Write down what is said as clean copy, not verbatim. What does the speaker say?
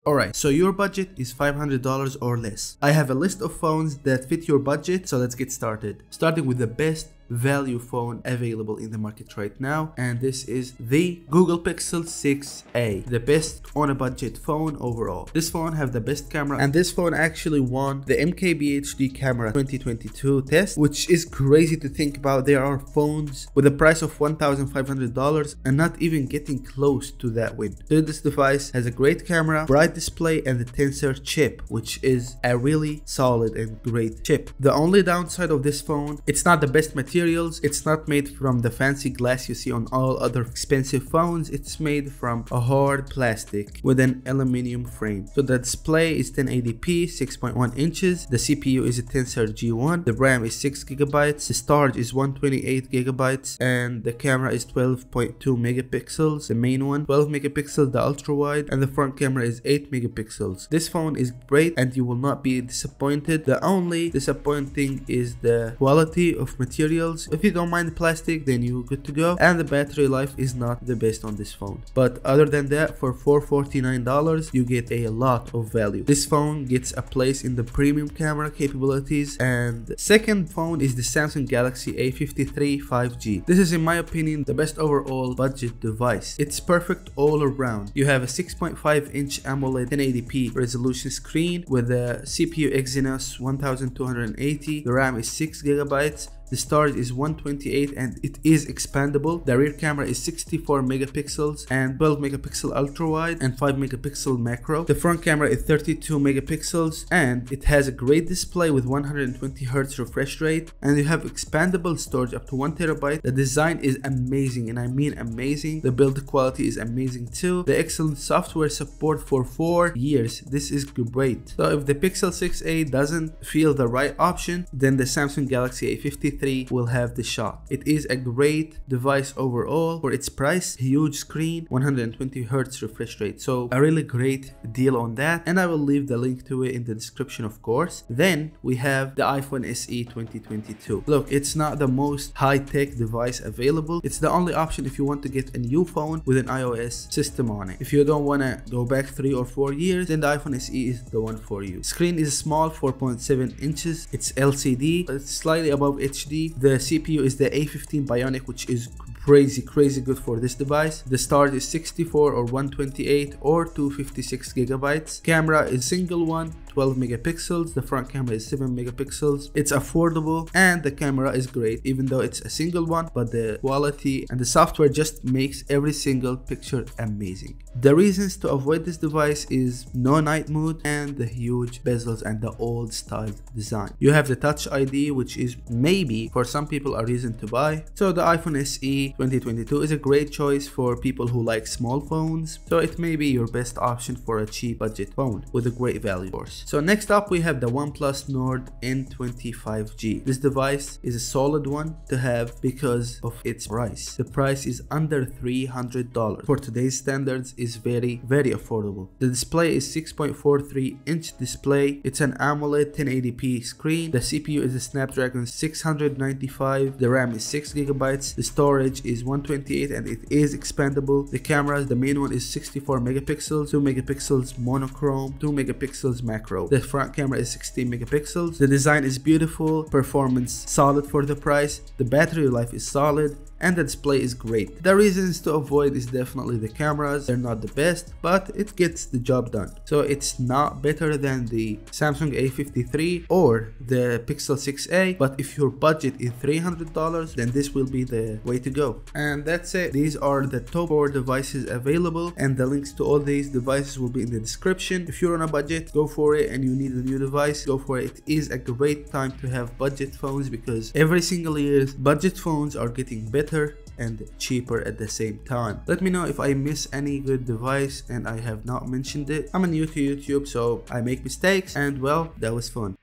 Alright, so your budget is $500 or less. I have a list of phones that fit your budget, so let's get started. Starting with the best value phone available in the market right now, and this is the Google Pixel 6a, the best on a budget phone overall. This phone have the best camera, and this phone actually won the MKBHD camera 2022 test, which is crazy to think about. There are phones with a price of $1,500 and not even getting close to that win. So this device has a great camera, bright display, and the Tensor chip, which is a really solid and great chip. The only downside of this phone, it's not the best material. It's not made from the fancy glass you see on all other expensive phones. It's made from a hard plastic with an aluminum frame. So the display is 1080p, 6.1 inches. The CPU is a Tensor G1. The RAM is 6 gigabytes. The storage is 128 gigabytes, and the camera is 12.2 megapixels. The main one, 12 megapixels, the ultra wide, and the front camera is 8 megapixels. This phone is great, and you will not be disappointed. The only disappointing is the quality of material. If you don't mind the plastic, then you're good to go, and the battery life is not the best on this phone. But other than that, for $449 you get a lot of value. This phone gets a place in the premium camera capabilities. And second phone is the Samsung Galaxy A53 5G. This is in my opinion the best overall budget device. It's perfect all around. You have a 6.5 inch AMOLED 1080p resolution screen with a CPU Exynos 1280. The RAM is 6 gigabytes. The storage is 128 and it is expandable. The rear camera is 64 megapixels and 12 megapixel ultra wide and 5 megapixel macro. The front camera is 32 megapixels and it has a great display with 120 Hz refresh rate, and you have expandable storage up to 1 terabyte. The design is amazing, and I mean amazing. The build quality is amazing too. The excellent software support for 4 years. This is great. So if the Pixel 6a doesn't feel the right option, then the Samsung Galaxy A53 will have the shot. It is a great device overall for its price, huge screen, 120 Hz refresh rate. So a really great deal on that, and I will leave the link to it in the description, of course. Then we have the iPhone SE 2022. Look, it's not the most high-tech device available. It's the only option if you want to get a new phone with an iOS system on it. If you don't want to go back 3 or 4 years, then the iPhone SE is the one for you. Screen is small, 4.7 inches. It's LCD. It's slightly above HD. The CPU is the A15 Bionic, which is crazy good for this device. The storage is 64 or 128 or 256 gigabytes. Camera is single one, 12 megapixels. The front camera is 7 megapixels. It's affordable and the camera is great, even though it's a single one, but the quality and the software just makes every single picture amazing. The reasons to avoid this device is no night mode and the huge bezels and the old style design. You have the Touch ID, which is maybe for some people a reason to buy. So the iPhone SE 2022 is a great choice for people who like small phones. So it may be your best option for a cheap budget phone with a great value, of course. So next up we have the OnePlus Nord N20 5G. This device is a solid one to have because of its price. The price is under $300. For today's standards is very affordable. The display is 6.43 inch display. It's an AMOLED 1080p screen. The CPU is a Snapdragon 695. The RAM is 6 gigabytes. The storage is 128 and it is expandable. The cameras, the main one is 64 megapixels, 2 megapixels monochrome, 2 megapixels macro. The front camera is 16 megapixels. The design is beautiful, performance solid for the price. The battery life is solid, and the display is great. The reasons to avoid is definitely the cameras. They're not the best, but it gets the job done. So it's not better than the Samsung A53 or the Pixel 6a, but if your budget is $300, then this will be the way to go. And that's it. These are the top 4 devices available, and the links to all these devices will be in the description. If you're on a budget, go for it, and you need a new device, go for it. It is a great time to have budget phones because every single year budget phones are getting better and cheaper at the same time. Let me know if I miss any good device and I have not mentioned it. I'm new to YouTube, so I make mistakes, and well, that was fun.